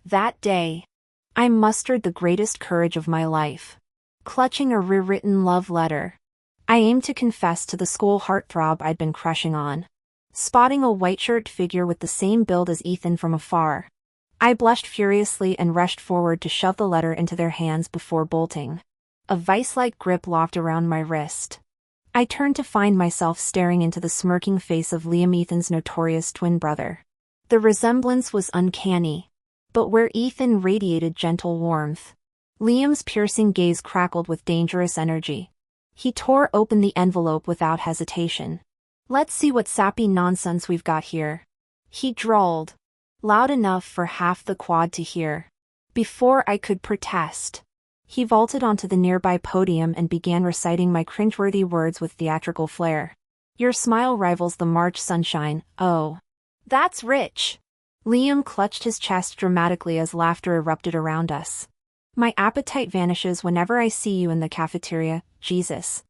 That day, I mustered the greatest courage of my life. Clutching a rewritten love letter, I aimed to confess to the school heartthrob I'd been crushing on. Spotting a white-shirted figure with the same build as Ethan from afar, I blushed furiously and rushed forward to shove the letter into their hands before bolting. A vice-like grip locked around my wrist. I turned to find myself staring into the smirking face of Liam, Ethan's notorious twin brother. The resemblance was uncanny, but where Ethan radiated gentle warmth, Liam's piercing gaze crackled with dangerous energy. He tore open the envelope without hesitation. "Let's see what sappy nonsense we've got here," he drawled, loud enough for half the quad to hear. Before I could protest, he vaulted onto the nearby podium and began reciting my cringeworthy words with theatrical flair. "Your smile rivals the March sunshine, oh. That's rich." Liam clutched his chest dramatically as laughter erupted around us. "My appetite vanishes whenever I see you in the cafeteria, Jesus.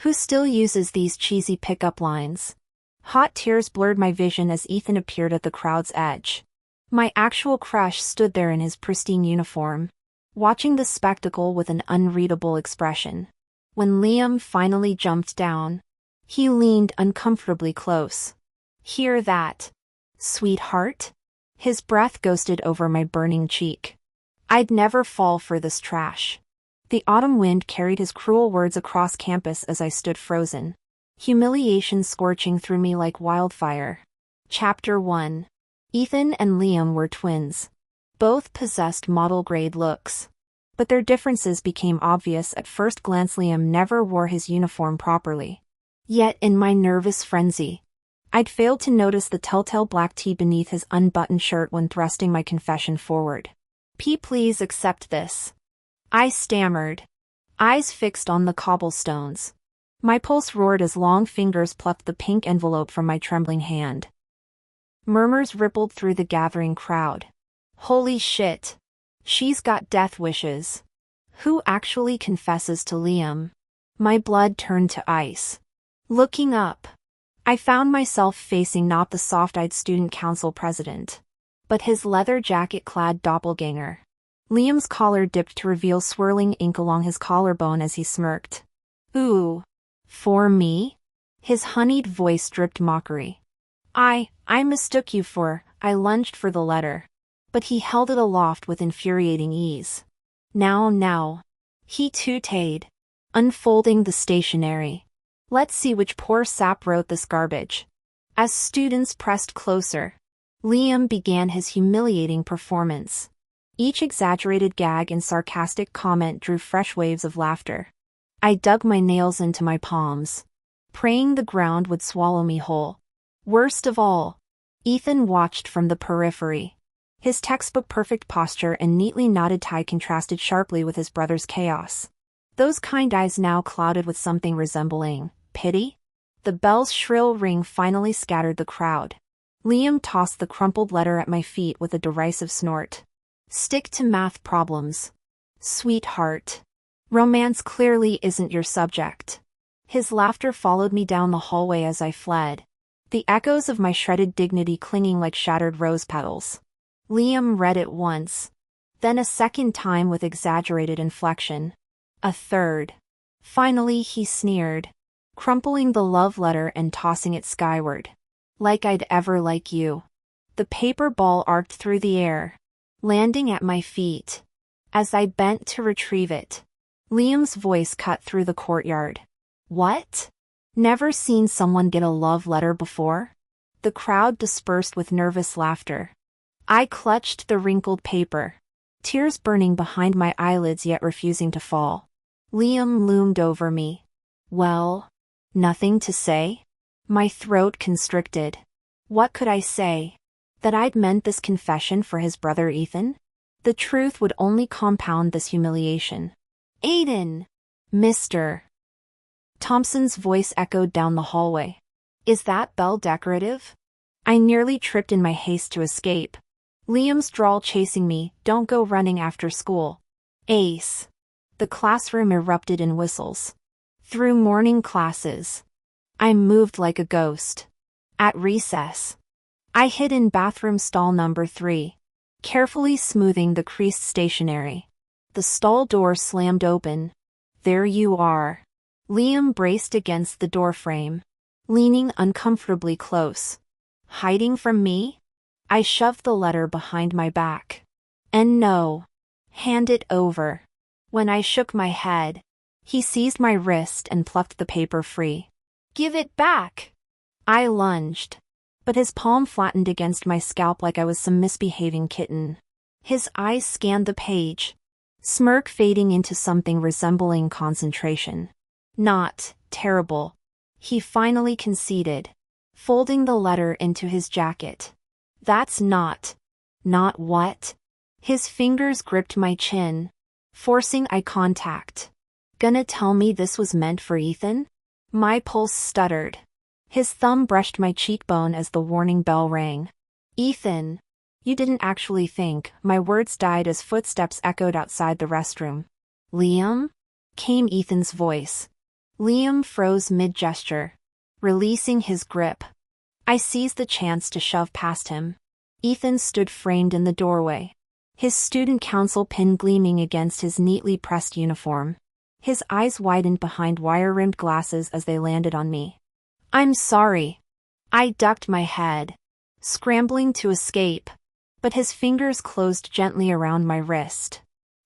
Who still uses these cheesy pickup lines?" Hot tears blurred my vision as Ethan appeared at the crowd's edge. My actual crush stood there in his pristine uniform, watching the spectacle with an unreadable expression. When Liam finally jumped down, he leaned uncomfortably close. "Hear that, sweetheart?" His breath ghosted over my burning cheek. I'd never fall for this trash. The autumn wind carried his cruel words across campus as I stood frozen, humiliation scorching through me like wildfire. Chapter 1. Ethan and Liam were twins. Both possessed model-grade looks, but their differences became obvious at first glance. Liam never wore his uniform properly. Yet in my nervous frenzy, I'd failed to notice the telltale black tee beneath his unbuttoned shirt when thrusting my confession forward. Please accept this," I stammered, eyes fixed on the cobblestones. My pulse roared as long fingers plucked the pink envelope from my trembling hand. Murmurs rippled through the gathering crowd. "Holy shit. She's got death wishes. Who actually confesses to Liam?" My blood turned to ice. Looking up, I found myself facing not the soft-eyed student council president, but his leather jacket-clad doppelganger. Liam's collar dipped to reveal swirling ink along his collarbone as he smirked. "Ooh. For me?" His honeyed voice dripped mockery. I mistook you for," I lunged for the letter, but he held it aloft with infuriating ease. Now, he tooted, unfolding the stationery. "Let's see which poor sap wrote this garbage." As students pressed closer, Liam began his humiliating performance. Each exaggerated gag and sarcastic comment drew fresh waves of laughter. I dug my nails into my palms, praying the ground would swallow me whole. Worst of all, Ethan watched from the periphery. His textbook-perfect posture and neatly knotted tie contrasted sharply with his brother's chaos. Those kind eyes now clouded with something resembling pity. The bell's shrill ring finally scattered the crowd. Liam tossed the crumpled letter at my feet with a derisive snort. "Stick to math problems, sweetheart. Romance clearly isn't your subject." His laughter followed me down the hallway as I fled, the echoes of my shredded dignity clinging like shattered rose petals. Liam read it once, then a second time with exaggerated inflection. A third. Finally he sneered, crumpling the love letter and tossing it skyward. "Like I'd ever like you." The paper ball arced through the air, landing at my feet. As I bent to retrieve it, Liam's voice cut through the courtyard. "What? Never seen someone get a love letter before?" The crowd dispersed with nervous laughter. I clutched the wrinkled paper, tears burning behind my eyelids yet refusing to fall. Liam loomed over me. "Well, nothing to say?" My throat constricted. What could I say? That I'd meant this confession for his brother Ethan? The truth would only compound this humiliation. "Aiden! Mr. Thompson's voice echoed down the hallway. "Is that bell decorative?" I nearly tripped in my haste to escape. Liam's drawl chasing me. "Don't go running after school." Ace. The classroom erupted in whistles. Through morning classes, I moved like a ghost. At recess, I hid in bathroom stall number 3. carefully smoothing the creased stationery. The stall door slammed open. There you are. Liam braced against the doorframe, leaning uncomfortably close. Hiding from me? I shoved the letter behind my back. And no. Hand it over. When I shook my head, he seized my wrist and plucked the paper free. Give it back! I lunged, but his palm flattened against my scalp like I was some misbehaving kitten. His eyes scanned the page, smirk fading into something resembling concentration. Not terrible. He finally conceded, folding the letter into his jacket. That's not what? His fingers gripped my chin, forcing eye contact. Gonna tell me this was meant for Ethan? My pulse stuttered. His thumb brushed my cheekbone as the warning bell rang. Ethan, you didn't actually think. My words died as footsteps echoed outside the restroom. Liam? Came Ethan's voice. Liam froze mid-gesture, releasing his grip. I seized the chance to shove past him. Ethan stood framed in the doorway, his student council pin gleaming against his neatly pressed uniform. His eyes widened behind wire-rimmed glasses as they landed on me. I'm sorry. I ducked my head, scrambling to escape, but his fingers closed gently around my wrist.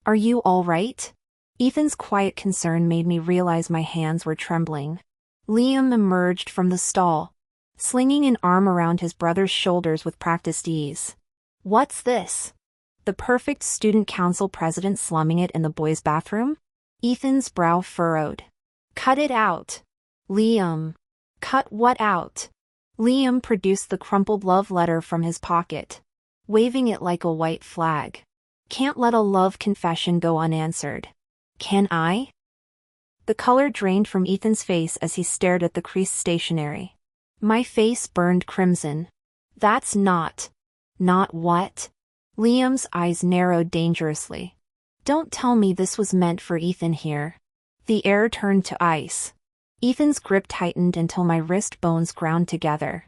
Are you all right? Ethan's quiet concern made me realize my hands were trembling. Liam emerged from the stall, slinging an arm around his brother's shoulders with practiced ease. What's this? The perfect student council president slumming it in the boys' bathroom? Ethan's brow furrowed. Cut it out. Liam. Cut what out? Liam produced the crumpled love letter from his pocket, waving it like a white flag. Can't let a love confession go unanswered. Can I? The color drained from Ethan's face as he stared at the creased stationery. My face burned crimson. That's not what? Liam's eyes narrowed dangerously. Don't tell me this was meant for Ethan here. The air turned to ice. Ethan's grip tightened until my wrist bones ground together.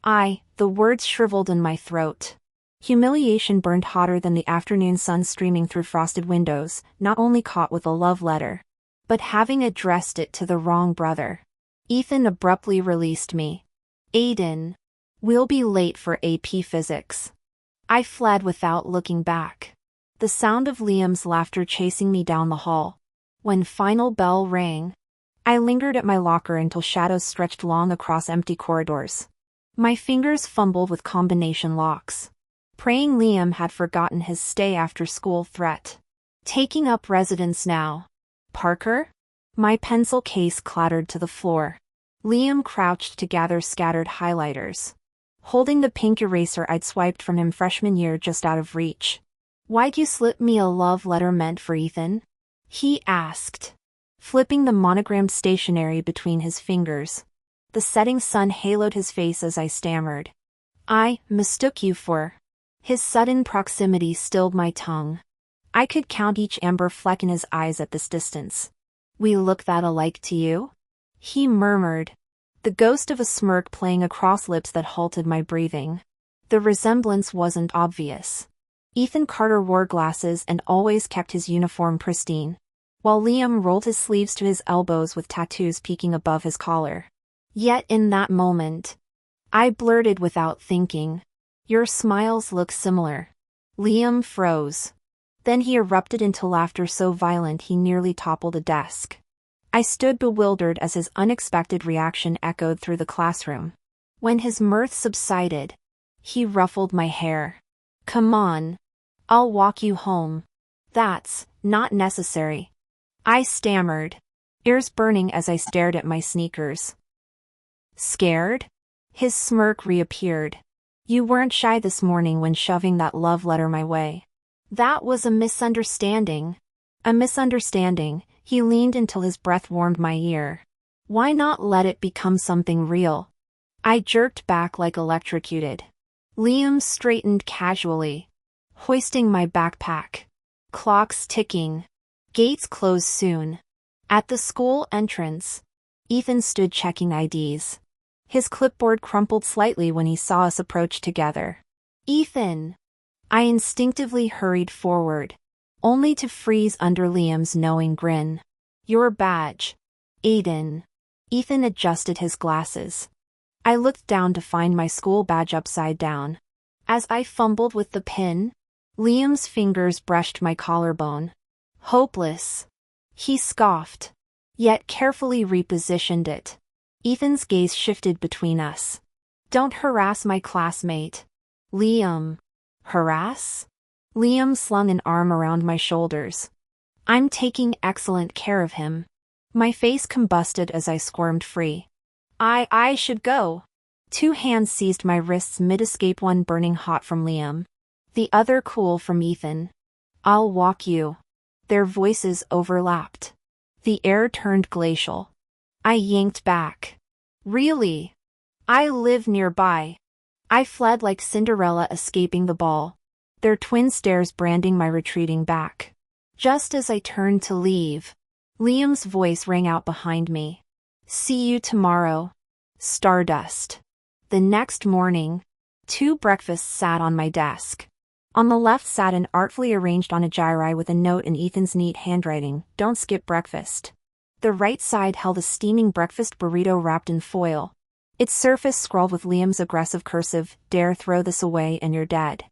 The words shriveled in my throat. Humiliation burned hotter than the afternoon sun streaming through frosted windows, not only caught with a love letter, but having addressed it to the wrong brother. Ethan abruptly released me. Aiden. We'll be late for AP Physics. I fled without looking back, the sound of Liam's laughter chasing me down the hall. When final bell rang, I lingered at my locker until shadows stretched long across empty corridors. My fingers fumbled with combination locks, praying Liam had forgotten his stay-after-school threat. Taking up residence now. Parker? My pencil case clattered to the floor. Liam crouched to gather scattered highlighters, holding the pink eraser I'd swiped from him freshman year just out of reach. Why'd you slip me a love letter meant for Ethan? He asked, flipping the monogrammed stationery between his fingers. The setting sun haloed his face as I stammered. I mistook you for. His sudden proximity stilled my tongue. I could count each amber fleck in his eyes at this distance. We look that alike to you? He murmured, the ghost of a smirk playing across lips that halted my breathing. The resemblance wasn't obvious. Ethan Carter wore glasses and always kept his uniform pristine, while Liam rolled his sleeves to his elbows with tattoos peeking above his collar. Yet in that moment, I blurted without thinking, your smiles look similar. Liam froze. Then he erupted into laughter so violent he nearly toppled a desk. I stood bewildered as his unexpected reaction echoed through the classroom. When his mirth subsided, he ruffled my hair. Come on. I'll walk you home. That's not necessary. I stammered, ears burning as I stared at my sneakers. Scared? His smirk reappeared. You weren't shy this morning when shoving that love letter my way. That was a misunderstanding. A misunderstanding. He leaned until his breath warmed my ear. Why not let it become something real? I jerked back like electrocuted. Liam straightened casually, hoisting my backpack. Clocks ticking. Gates close soon. At the school entrance, Ethan stood checking IDs. His clipboard crumpled slightly when he saw us approach together. Ethan! I instinctively hurried forward, only to freeze under Liam's knowing grin. Your badge. Aiden. Ethan adjusted his glasses. I looked down to find my school badge upside down. As I fumbled with the pin, Liam's fingers brushed my collarbone. Hopeless. He scoffed, yet carefully repositioned it. Ethan's gaze shifted between us. Don't harass my classmate. Liam. Harass? Liam slung an arm around my shoulders. I'm taking excellent care of him. My face combusted as I squirmed free. I should go. Two hands seized my wrists mid-escape, one burning hot from Liam, the other cool from Ethan. I'll walk you. Their voices overlapped. The air turned glacial. I yanked back. Really? I live nearby. I fled like Cinderella escaping the ball, their twin stares branding my retreating back. Just as I turned to leave, Liam's voice rang out behind me. See you tomorrow. Stardust. The next morning, two breakfasts sat on my desk. On the left sat an artfully arranged onigiri with a note in Ethan's neat handwriting, "Don't skip breakfast." The right side held a steaming breakfast burrito wrapped in foil, its surface scrawled with Liam's aggressive cursive, "Dare throw this away and you're dead."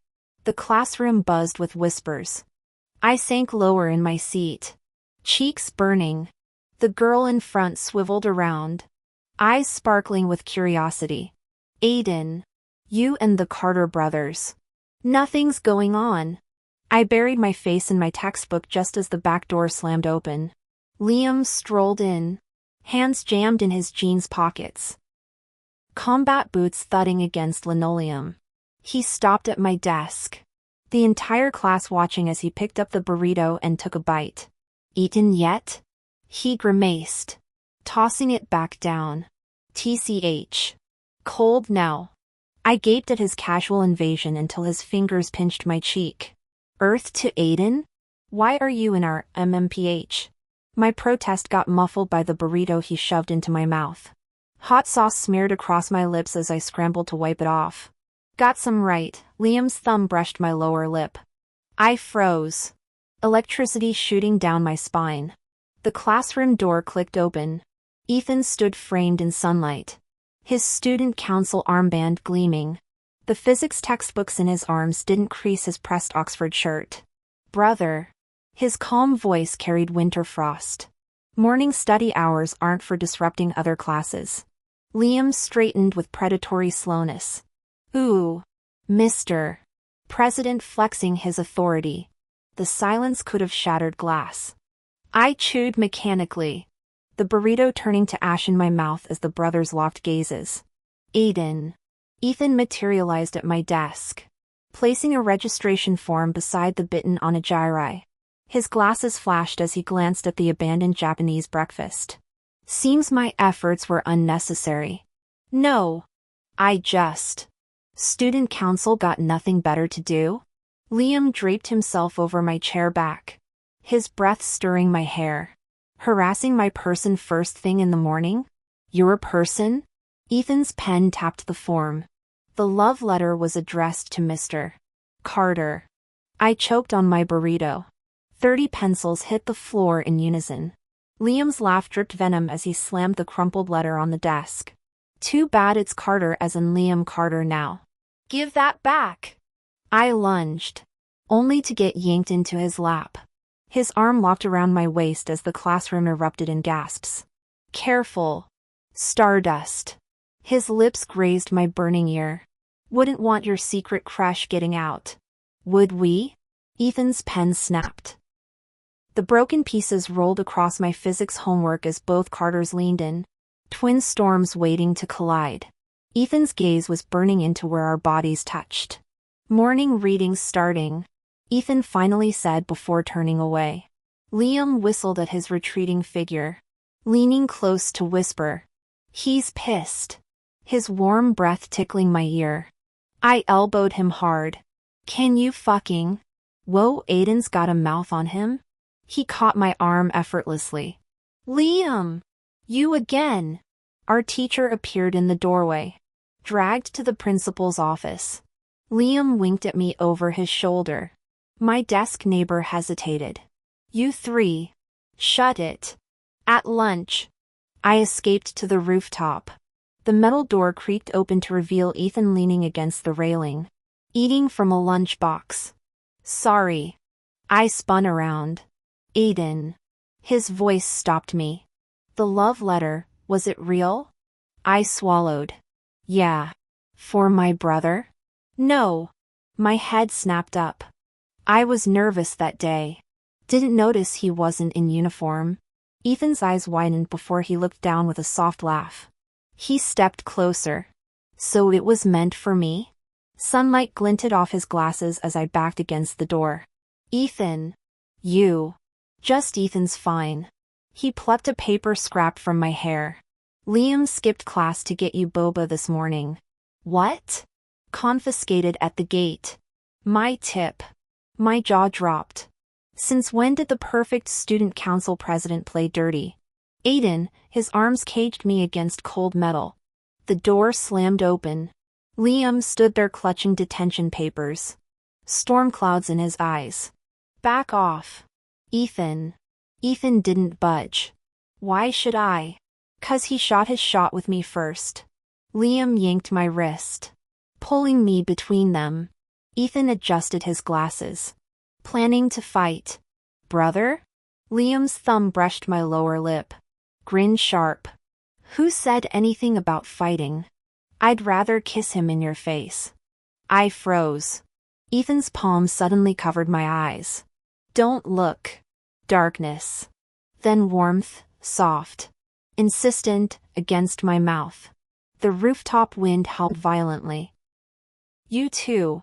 The classroom buzzed with whispers. I sank lower in my seat, cheeks burning. The girl in front swiveled around, eyes sparkling with curiosity. Aiden. You and the Carter brothers. Nothing's going on. I buried my face in my textbook just as the back door slammed open. Liam strolled in, hands jammed in his jeans pockets, combat boots thudding against linoleum. He stopped at my desk, the entire class watching as he picked up the burrito and took a bite. Eaten yet? He grimaced, tossing it back down. TCH. Cold now. I gaped at his casual invasion until his fingers pinched my cheek. Earth to Aiden? Why are you in our MMPH? My protest got muffled by the burrito he shoved into my mouth. Hot sauce smeared across my lips as I scrambled to wipe it off. Got some right. Liam's thumb brushed my lower lip. I froze, electricity shooting down my spine. The classroom door clicked open. Ethan stood framed in sunlight, his student council armband gleaming. The physics textbooks in his arms didn't crease his pressed Oxford shirt. Brother. His calm voice carried winter frost. Morning study hours aren't for disrupting other classes. Liam straightened with predatory slowness. Ooh. Mr. President flexing his authority. The silence could have shattered glass. I chewed mechanically, the burrito turning to ash in my mouth as the brothers locked gazes. Aiden. Ethan materialized at my desk, placing a registration form beside the bitten onigiri. His glasses flashed as he glanced at the abandoned Japanese breakfast. Seems my efforts were unnecessary. No. I just. Student council got nothing better to do? Liam draped himself over my chair back, his breath stirring my hair. Harassing my person first thing in the morning? Your person? Ethan's pen tapped the form. The love letter was addressed to Mr. Carter. I choked on my burrito. 30 pencils hit the floor in unison. Liam's laugh dripped venom as he slammed the crumpled letter on the desk. Too bad it's Carter as in Liam Carter now. Give that back. I lunged, only to get yanked into his lap. His arm locked around my waist as the classroom erupted in gasps. Careful. Stardust. His lips grazed my burning ear. Wouldn't want your secret crush getting out. Would we? Ethan's pen snapped. The broken pieces rolled across my physics homework as both Carters leaned in, twin storms waiting to collide. Ethan's gaze was burning into where our bodies touched. Morning readings starting, Ethan finally said before turning away. Liam whistled at his retreating figure, leaning close to whisper. He's pissed. His warm breath tickling my ear. I elbowed him hard. Can you fucking? Whoa, Aiden's got a mouth on him? He caught my arm effortlessly. Liam! You again! Our teacher appeared in the doorway, dragged to the principal's office. Liam winked at me over his shoulder. My desk neighbor hesitated. You three. Shut it. At lunch. I escaped to the rooftop. The metal door creaked open to reveal Ethan leaning against the railing, eating from a lunchbox. Sorry. I spun around. Aiden. His voice stopped me. The love letter, was it real? I swallowed. Yeah. For my brother? No. My head snapped up. I was nervous that day. Didn't notice he wasn't in uniform. Ethan's eyes widened before he looked down with a soft laugh. He stepped closer. So it was meant for me? Sunlight glinted off his glasses as I backed against the door. Ethan. You. Just Ethan's fine. He plucked a paper scrap from my hair. Liam skipped class to get you boba this morning. What? Confiscated at the gate. My tip. My jaw dropped. Since when did the perfect student council president play dirty? Aiden, his arms caged me against cold metal. The door slammed open. Liam stood there clutching detention papers. Storm clouds in his eyes. Back off. Ethan. Ethan didn't budge. Why should I? 'Cause he shot his shot with me first. Liam yanked my wrist, pulling me between them. Ethan adjusted his glasses. Planning to fight. Brother? Liam's thumb brushed my lower lip. Grin sharp. Who said anything about fighting? I'd rather kiss him in your face. I froze. Ethan's palm suddenly covered my eyes. Don't look. Darkness. Then warmth, soft. Insistent, against my mouth. The rooftop wind howled violently. You too.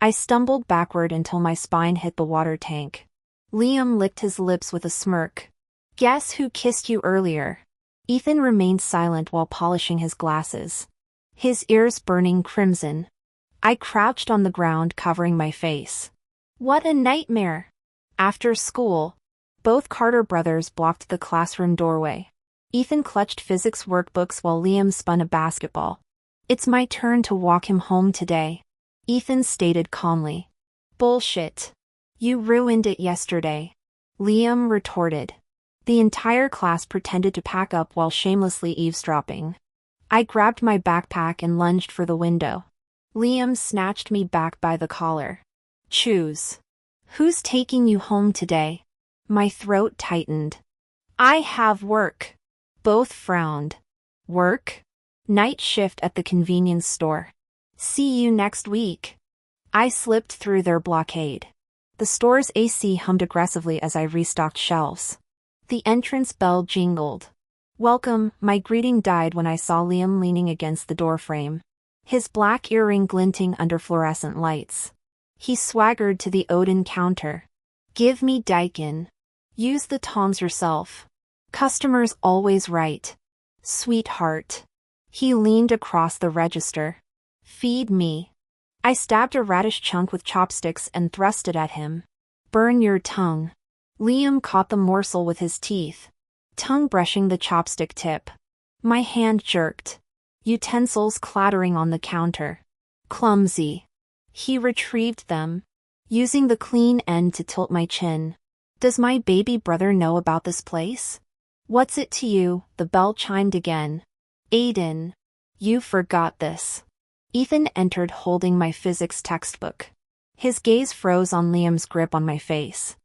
I stumbled backward until my spine hit the water tank. Liam licked his lips with a smirk. Guess who kissed you earlier? Ethan remained silent while polishing his glasses, his ears burning crimson. I crouched on the ground covering my face. What a nightmare! After school, both Carter brothers blocked the classroom doorway. Ethan clutched physics workbooks while Liam spun a basketball. It's my turn to walk him home today, Ethan stated calmly. Bullshit. You ruined it yesterday, Liam retorted. The entire class pretended to pack up while shamelessly eavesdropping. I grabbed my backpack and lunged for the window. Liam snatched me back by the collar. Choose. Who's taking you home today? My throat tightened. I have work. Both frowned. Work? Night shift at the convenience store. See you next week. I slipped through their blockade. The store's AC hummed aggressively as I restocked shelves. The entrance bell jingled. Welcome, my greeting died when I saw Liam leaning against the doorframe, his black earring glinting under fluorescent lights. He swaggered to the Odin counter. Give me Daikin. Use the tongs yourself. Customer's always right. Sweetheart. He leaned across the register. Feed me. I stabbed a radish chunk with chopsticks and thrust it at him. Burn your tongue. Liam caught the morsel with his teeth, tongue brushing the chopstick tip. My hand jerked. Utensils clattering on the counter. Clumsy. He retrieved them, using the clean end to tilt my chin. Does my baby brother know about this place? What's it to you? The bell chimed again. Aiden. You forgot this. Ethan entered holding my physics textbook. His gaze froze on Liam's grip on my face.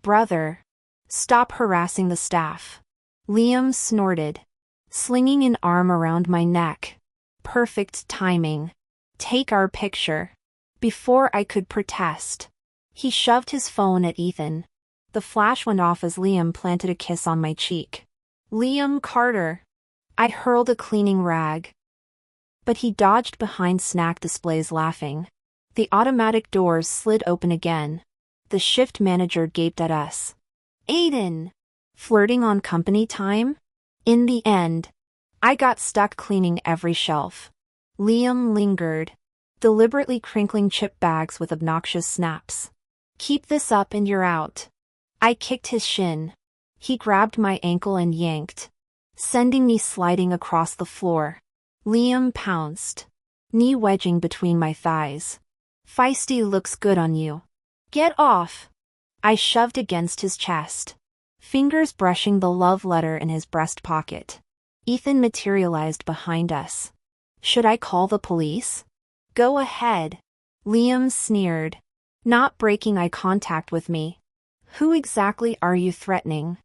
Brother. Stop harassing the staff. Liam snorted, slinging an arm around my neck. Perfect timing. Take our picture. Before I could protest, he shoved his phone at Ethan. The flash went off as Liam planted a kiss on my cheek. Liam Carter. I hurled a cleaning rag. But he dodged behind snack displays laughing. The automatic doors slid open again. The shift manager gaped at us. Aiden! Flirting on company time? In the end, I got stuck cleaning every shelf. Liam lingered, deliberately crinkling chip bags with obnoxious snaps. Keep this up and you're out. I kicked his shin. He grabbed my ankle and yanked, sending me sliding across the floor. Liam pounced, knee wedging between my thighs. Feisty looks good on you. Get off. I shoved against his chest, fingers brushing the love letter in his breast pocket. Ethan materialized behind us. Should I call the police? Go ahead. Liam sneered, not breaking eye contact with me. Who exactly are you threatening?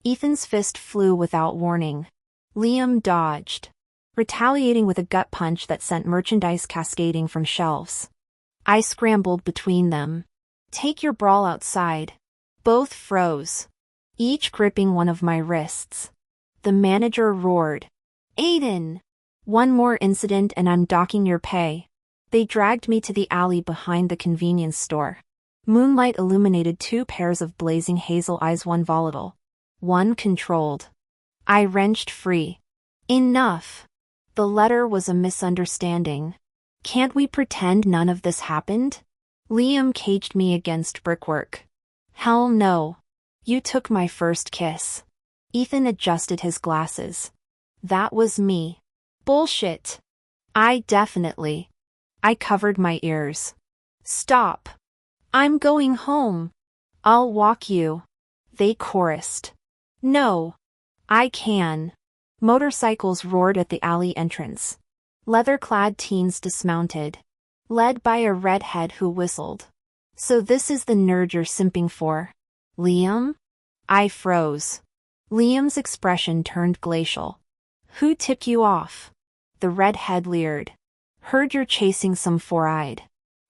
Ethan's fist flew without warning. Liam dodged, retaliating with a gut punch that sent merchandise cascading from shelves. I scrambled between them. Take your brawl outside. Both froze, each gripping one of my wrists. The manager roared, Aiden! One more incident and I'm docking your pay. They dragged me to the alley behind the convenience store. Moonlight illuminated 2 pairs of blazing hazel eyes, one volatile, one controlled. I wrenched free. Enough. The letter was a misunderstanding. Can't we pretend none of this happened? Liam caged me against brickwork. Hell no. You took my first kiss. Ethan adjusted his glasses. That was me. Bullshit. I covered my ears. Stop. I'm going home. I'll walk you. They chorused. No. I can. Motorcycles roared at the alley entrance. Leather-clad teens dismounted, led by a redhead who whistled. So this is the nerd you're simping for, Liam? I froze. Liam's expression turned glacial. Who tipped you off? The redhead leered. Heard you're chasing some four-eyed.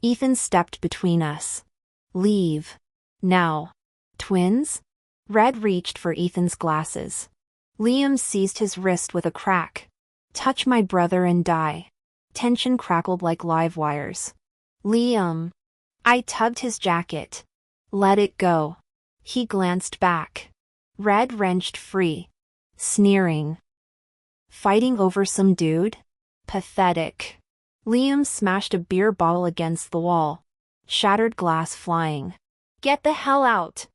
Ethan stepped between us. Leave. Now. Twins? Red reached for Ethan's glasses. Liam seized his wrist with a crack. Touch my brother and die. Tension crackled like live wires. Liam. I tugged his jacket. Let it go. He glanced back. Red wrenched free. Sneering. Fighting over some dude? Pathetic. Liam smashed a beer bottle against the wall. Shattered glass flying. Get the hell out.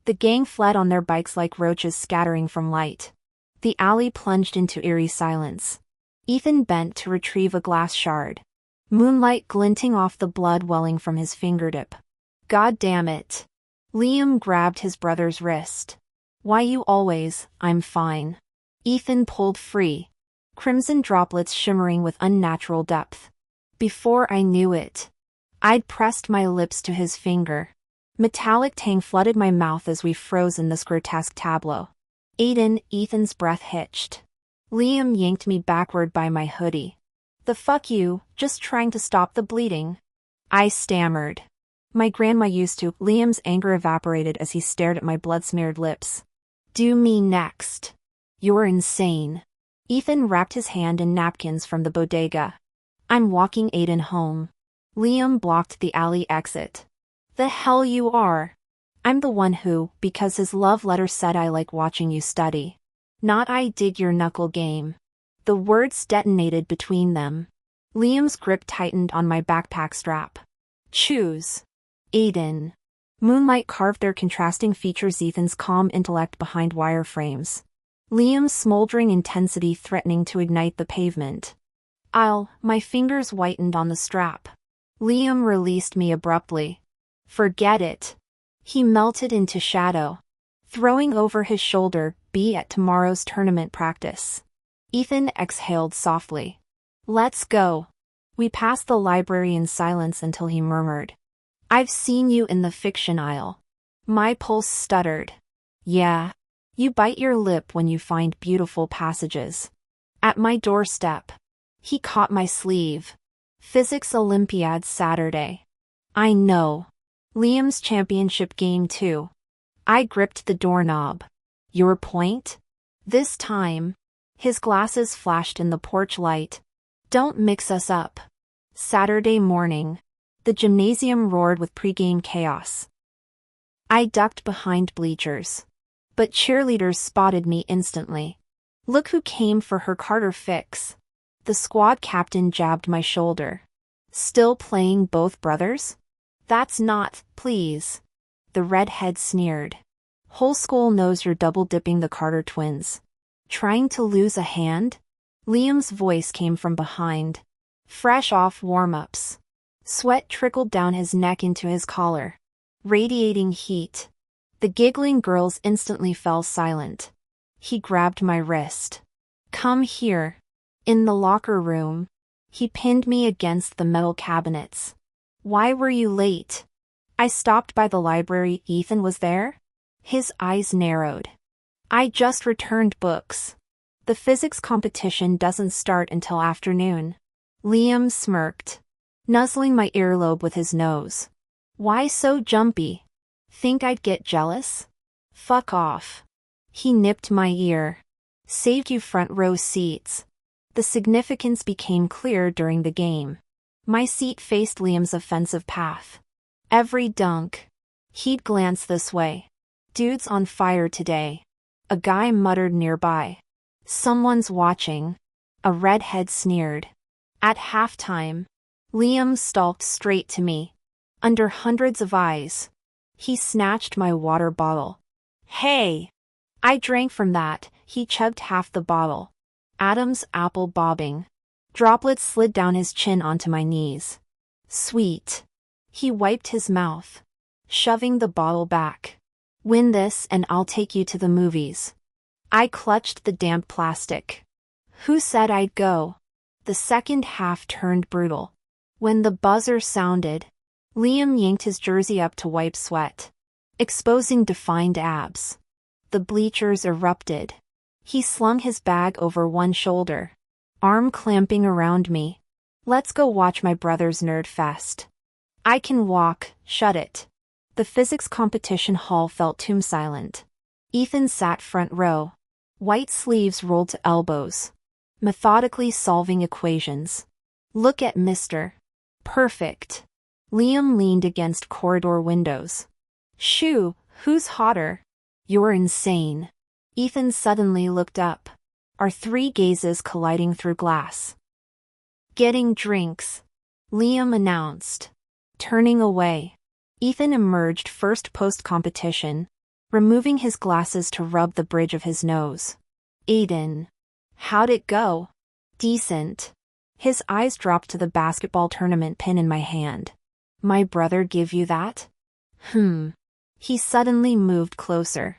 The gang fled on their bikes like roaches scattering from light. The alley plunged into eerie silence. Ethan bent to retrieve a glass shard. Moonlight glinting off the blood welling from his fingertip. God damn it. Liam grabbed his brother's wrist. Why you always, I'm fine. Ethan pulled free. Crimson droplets shimmering with unnatural depth. Before I knew it, I'd pressed my lips to his finger. Metallic tang flooded my mouth as we froze in this grotesque tableau. Aiden, Ethan's breath hitched. Liam yanked me backward by my hoodie. The fuck you, just trying to stop the bleeding. I stammered. My grandma used to. Liam's anger evaporated as he stared at my blood-smeared lips. Do me next. You're insane. Ethan wrapped his hand in napkins from the bodega. I'm walking Aiden home. Liam blocked the alley exit. The hell you are. I'm the one who, because his love letter said I like watching you study. Not I dig your knuckle game. The words detonated between them. Liam's grip tightened on my backpack strap. Choose. Aiden. Moonlight carved their contrasting features, Ethan's calm intellect behind wireframes. Liam's smoldering intensity threatening to ignite the pavement. My fingers whitened on the strap. Liam released me abruptly. Forget it. He melted into shadow. Throwing over his shoulder, be at tomorrow's tournament practice. Ethan exhaled softly. Let's go. We passed the library in silence until he murmured. I've seen you in the fiction aisle. My pulse stuttered. Yeah. You bite your lip when you find beautiful passages. At my doorstep. He caught my sleeve. Physics Olympiad Saturday. I know. Liam's championship game too. I gripped the doorknob. Your point? This time. His glasses flashed in the porch light. Don't mix us up. Saturday morning. The gymnasium roared with pregame chaos. I ducked behind bleachers. But cheerleaders spotted me instantly. Look who came for her Carter fix. The squad captain jabbed my shoulder. Still playing both brothers? That's not, please. The redhead sneered. Whole school knows you're double-dipping the Carter twins. Trying to lose a hand? Liam's voice came from behind. Fresh off warm-ups. Sweat trickled down his neck into his collar, radiating heat. The giggling girls instantly fell silent. He grabbed my wrist. Come here. In the locker room. He pinned me against the metal cabinets. Why were you late? I stopped by the library. Ethan was there? His eyes narrowed. I just returned books. The physics competition doesn't start until afternoon. Liam smirked, nuzzling my earlobe with his nose. Why so jumpy? Think I'd get jealous? Fuck off. He nipped my ear. Saved you front row seats. The significance became clear during the game. My seat faced Liam's offensive path. Every dunk. He'd glance this way. Dude's on fire today. A guy muttered nearby. Someone's watching. A redhead sneered. At halftime, Liam stalked straight to me. Under hundreds of eyes. He snatched my water bottle. Hey! I drank from that. He chugged half the bottle. Adam's apple bobbing. Droplets slid down his chin onto my knees. Sweet. He wiped his mouth, shoving the bottle back. Win this and I'll take you to the movies. I clutched the damp plastic. Who said I'd go? The second half turned brutal. When the buzzer sounded, Liam yanked his jersey up to wipe sweat, exposing defined abs. The bleachers erupted. He slung his bag over one shoulder, arm clamping around me. Let's go watch my brother's nerd fest. I can walk, shut it. The physics competition hall felt tomb silent. Ethan sat front row. White sleeves rolled to elbows, methodically solving equations. Look at Mr. Perfect. Liam leaned against corridor windows. Shoo, who's hotter? You're insane. Ethan suddenly looked up, our three gazes colliding through glass. Getting drinks, Liam announced. Turning away, Ethan emerged first post-competition, removing his glasses to rub the bridge of his nose. Aiden. How'd it go? Decent. His eyes dropped to the basketball tournament pin in my hand. My brother give you that? He suddenly moved closer.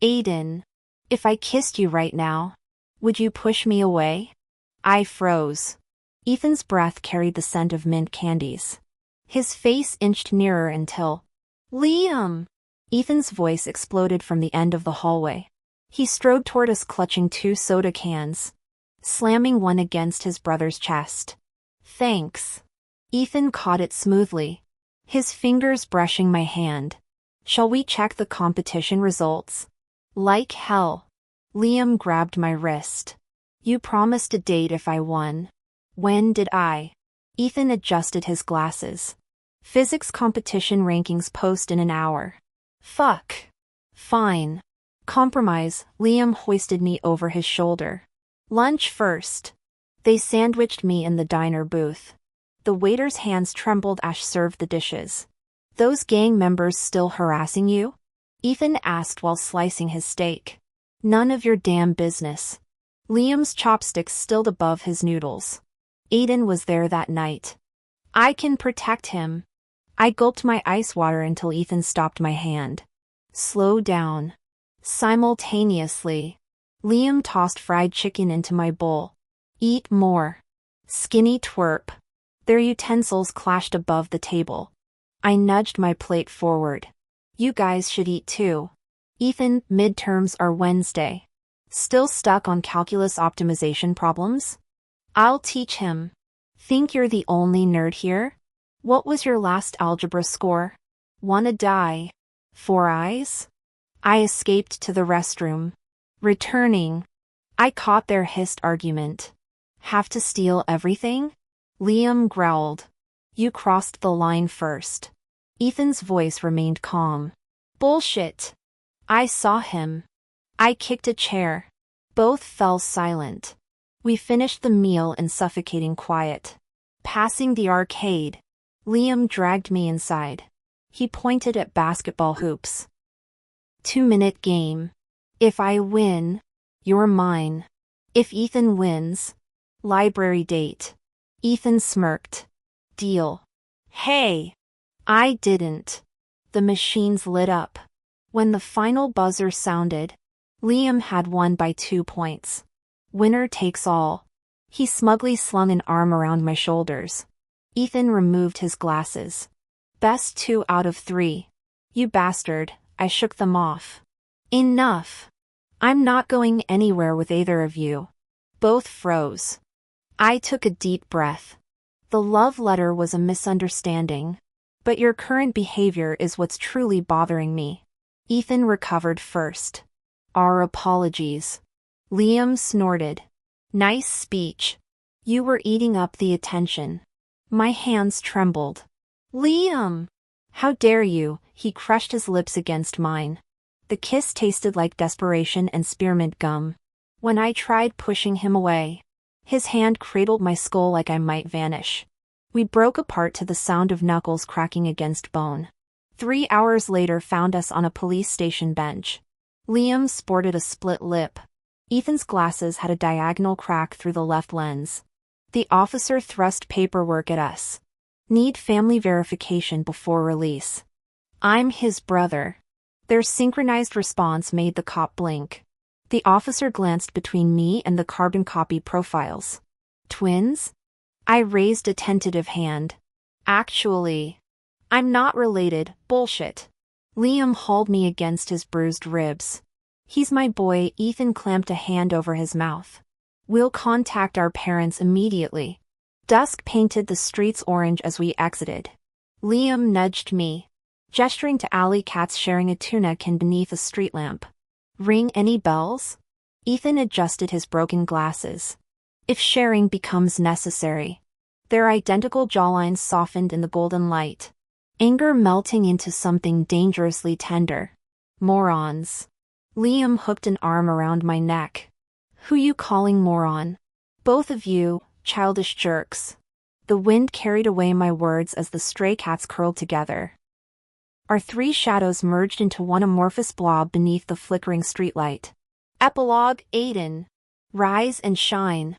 Aiden. If I kissed you right now, would you push me away? I froze. Ethan's breath carried the scent of mint candies. His face inched nearer until... Liam! Ethan's voice exploded from the end of the hallway. He strode toward us clutching two soda cans, slamming one against his brother's chest. Thanks. Ethan caught it smoothly, his fingers brushing my hand. Shall we check the competition results? Like hell. Liam grabbed my wrist. You promised a date if I won. When did I? Ethan adjusted his glasses. Physics competition rankings post in an hour. Fuck. Fine. Compromise. Liam hoisted me over his shoulder. Lunch first. They sandwiched me in the diner booth. The waiter's hands trembled as served the dishes. Those gang members still harassing you? Ethan asked while slicing his steak. None of your damn business. Liam's chopsticks stilled above his noodles. Aiden was there that night. I can protect him. I gulped my ice water until Ethan stopped my hand. Slow down. Simultaneously, Liam tossed fried chicken into my bowl. Eat more. Skinny twerp. Their utensils clashed above the table. I nudged my plate forward. You guys should eat too. Ethan, midterms are Wednesday. Still stuck on calculus optimization problems? I'll teach him. Think you're the only nerd here? What was your last algebra score? Wanna die? 4 eyes? I escaped to the restroom. Returning, I caught their hissed argument. Have to steal everything? Liam growled. You crossed the line first. Ethan's voice remained calm. Bullshit. I saw him. I kicked a chair. Both fell silent. We finished the meal in suffocating quiet. Passing the arcade, Liam dragged me inside. He pointed at basketball hoops. 2-minute game. If I win, you're mine. If Ethan wins, library date. Ethan smirked. Deal. Hey! I didn't. The machines lit up. When the final buzzer sounded, Liam had won by 2 points. Winner takes all. He smugly slung an arm around my shoulders. Ethan removed his glasses. Best 2 out of 3. You bastard, I shook them off. Enough. I'm not going anywhere with either of you. Both froze. I took a deep breath. The love letter was a misunderstanding. But your current behavior is what's truly bothering me. Ethan recovered first. Our apologies. Liam snorted. Nice speech. You were eating up the attention. My hands trembled. Liam! How dare you? He crushed his lips against mine. The kiss tasted like desperation and spearmint gum. When I tried pushing him away, his hand cradled my skull like I might vanish. We broke apart to the sound of knuckles cracking against bone. 3 hours later found us on a police station bench. Liam sported a split lip. Ethan's glasses had a diagonal crack through the left lens. The officer thrust paperwork at us. Need family verification before release. I'm his brother. Their synchronized response made the cop blink. The officer glanced between me and the carbon copy profiles. Twins? I raised a tentative hand. Actually, I'm not related. Bullshit. Liam hauled me against his bruised ribs. He's my boy. Ethan clamped a hand over his mouth. We'll contact our parents immediately. Dusk painted the streets orange as we exited. Liam nudged me, gesturing to alley cats sharing a tuna can beneath a street lamp. Ring any bells? Ethan adjusted his broken glasses. If sharing becomes necessary. Their identical jawlines softened in the golden light. Anger melting into something dangerously tender. Morons. Liam hooked an arm around my neck. Who you calling moron? Both of you, childish jerks. The wind carried away my words as the stray cats curled together. Our 3 shadows merged into one amorphous blob beneath the flickering streetlight. Epilogue. Aiden. Rise and shine.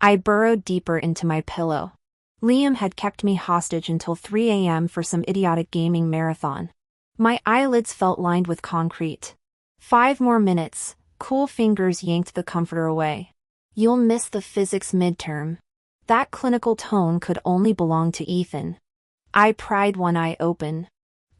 I burrowed deeper into my pillow. Liam had kept me hostage until 3 a.m. for some idiotic gaming marathon. My eyelids felt lined with concrete. 5 more minutes. Cool fingers yanked the comforter away. You'll miss the physics midterm. That clinical tone could only belong to Ethan. I pried one eye open.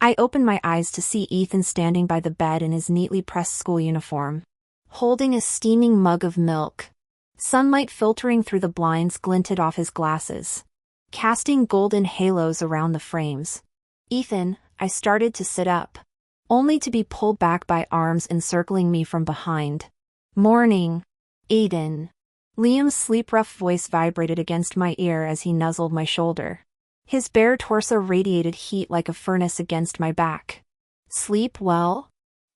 I opened my eyes to see Ethan standing by the bed in his neatly pressed school uniform, holding a steaming mug of milk. Sunlight filtering through the blinds glinted off his glasses, casting golden halos around the frames. Ethan, I started to sit up, only to be pulled back by arms encircling me from behind. Morning, Aiden. Liam's sleep-rough voice vibrated against my ear as he nuzzled my shoulder. His bare torso radiated heat like a furnace against my back. Sleep well?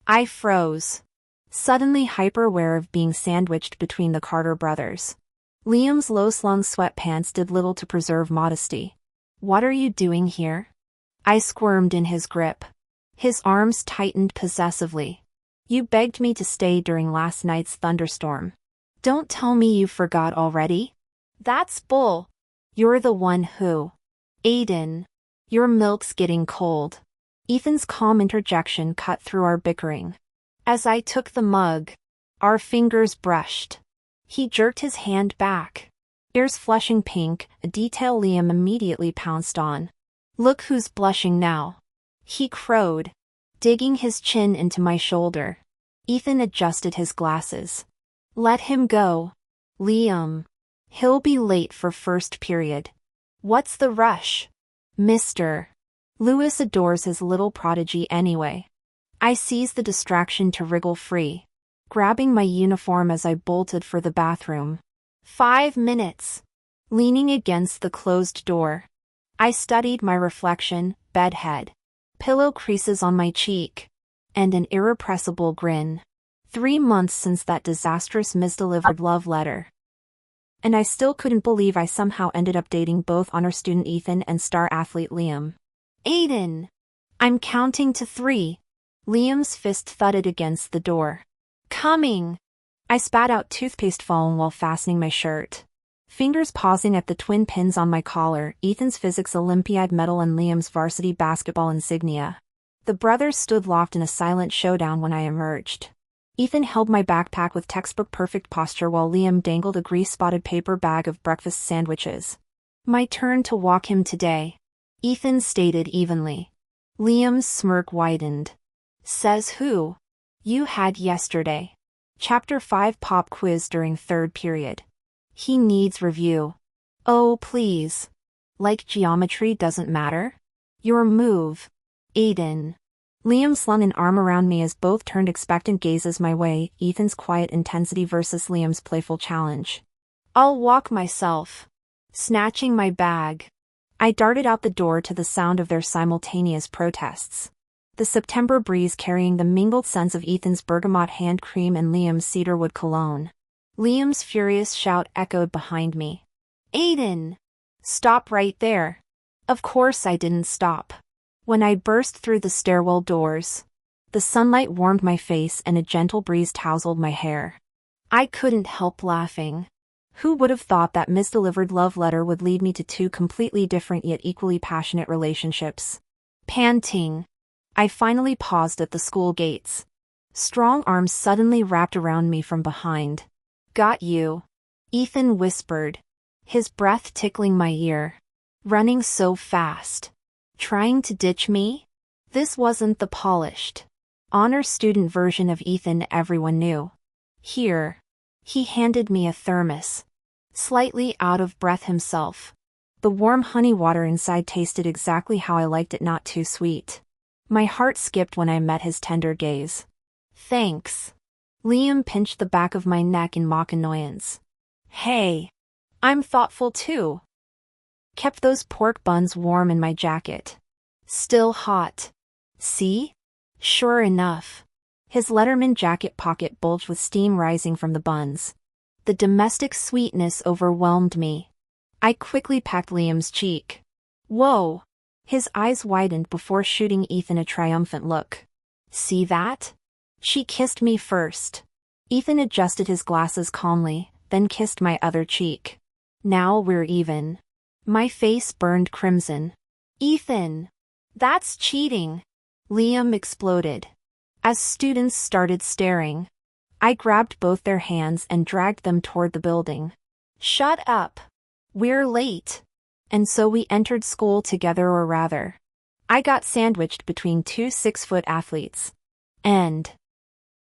I froze, suddenly hyper-aware of being sandwiched between the Carter brothers. Liam's low-slung sweatpants did little to preserve modesty. What are you doing here? I squirmed in his grip. His arms tightened possessively. You begged me to stay during last night's thunderstorm. Don't tell me you forgot already. That's bull. You're the one who. Aiden. Your milk's getting cold. Ethan's calm interjection cut through our bickering. As I took the mug, our fingers brushed. He jerked his hand back. Ears flushing pink, a detail Liam immediately pounced on. Look who's blushing now. He crowed, digging his chin into my shoulder. Ethan adjusted his glasses. Let him go. Liam. He'll be late for first period. What's the rush? Mr. Lewis adores his little prodigy anyway. I seized the distraction to wriggle free, grabbing my uniform as I bolted for the bathroom. 5 minutes. Leaning against the closed door, I studied my reflection, bedhead, pillow creases on my cheek, and an irrepressible grin. 3 months since that disastrous misdelivered love letter. And I still couldn't believe I somehow ended up dating both honor student Ethan and star athlete Liam. Aiden! I'm counting to 3. Liam's fist thudded against the door. Coming! I spat out toothpaste foam while fastening my shirt. Fingers pausing at the twin pins on my collar, Ethan's physics Olympiad medal and Liam's varsity basketball insignia. The brothers stood locked in a silent showdown when I emerged. Ethan held my backpack with textbook-perfect posture while Liam dangled a grease-spotted paper bag of breakfast sandwiches. "My turn to walk him today," Ethan stated evenly. Liam's smirk widened. "Says who? You had yesterday. Chapter 5 pop quiz during third period. He needs review." "Oh please. Like geometry doesn't matter? Your move, Aiden." Liam slung an arm around me as both turned expectant gazes my way, Ethan's quiet intensity versus Liam's playful challenge. "I'll walk myself." Snatching my bag, I darted out the door to the sound of their simultaneous protests. The September breeze carrying the mingled scents of Ethan's bergamot hand cream and Liam's cedarwood cologne. Liam's furious shout echoed behind me. "Aiden! Stop right there." Of course I didn't stop. When I burst through the stairwell doors, the sunlight warmed my face and a gentle breeze tousled my hair. I couldn't help laughing. Who would have thought that misdelivered love letter would lead me to two completely different yet equally passionate relationships? Panting, I finally paused at the school gates. Strong arms suddenly wrapped around me from behind. "Got you," Ethan whispered, his breath tickling my ear. "Running so fast. Trying to ditch me?" This wasn't the polished, honor student version of Ethan everyone knew. "Here." He handed me a thermos. Slightly out of breath himself, the warm honey water inside tasted exactly how I liked it, not too sweet. My heart skipped when I met his tender gaze. "Thanks." Liam pinched the back of my neck in mock annoyance. "Hey, I'm thoughtful too." Kept those pork buns warm in my jacket. Still hot. See? Sure enough. His Letterman jacket pocket bulged with steam rising from the buns. The domestic sweetness overwhelmed me. I quickly pecked Liam's cheek. "Whoa." His eyes widened before shooting Ethan a triumphant look. "See that? She kissed me first." Ethan adjusted his glasses calmly, then kissed my other cheek. "Now we're even." My face burned crimson. "Ethan! That's cheating!" Liam exploded. As students started staring, I grabbed both their hands and dragged them toward the building. "Shut up. We're late." And so we entered school together, or rather, I got sandwiched between two 6-foot athletes. End.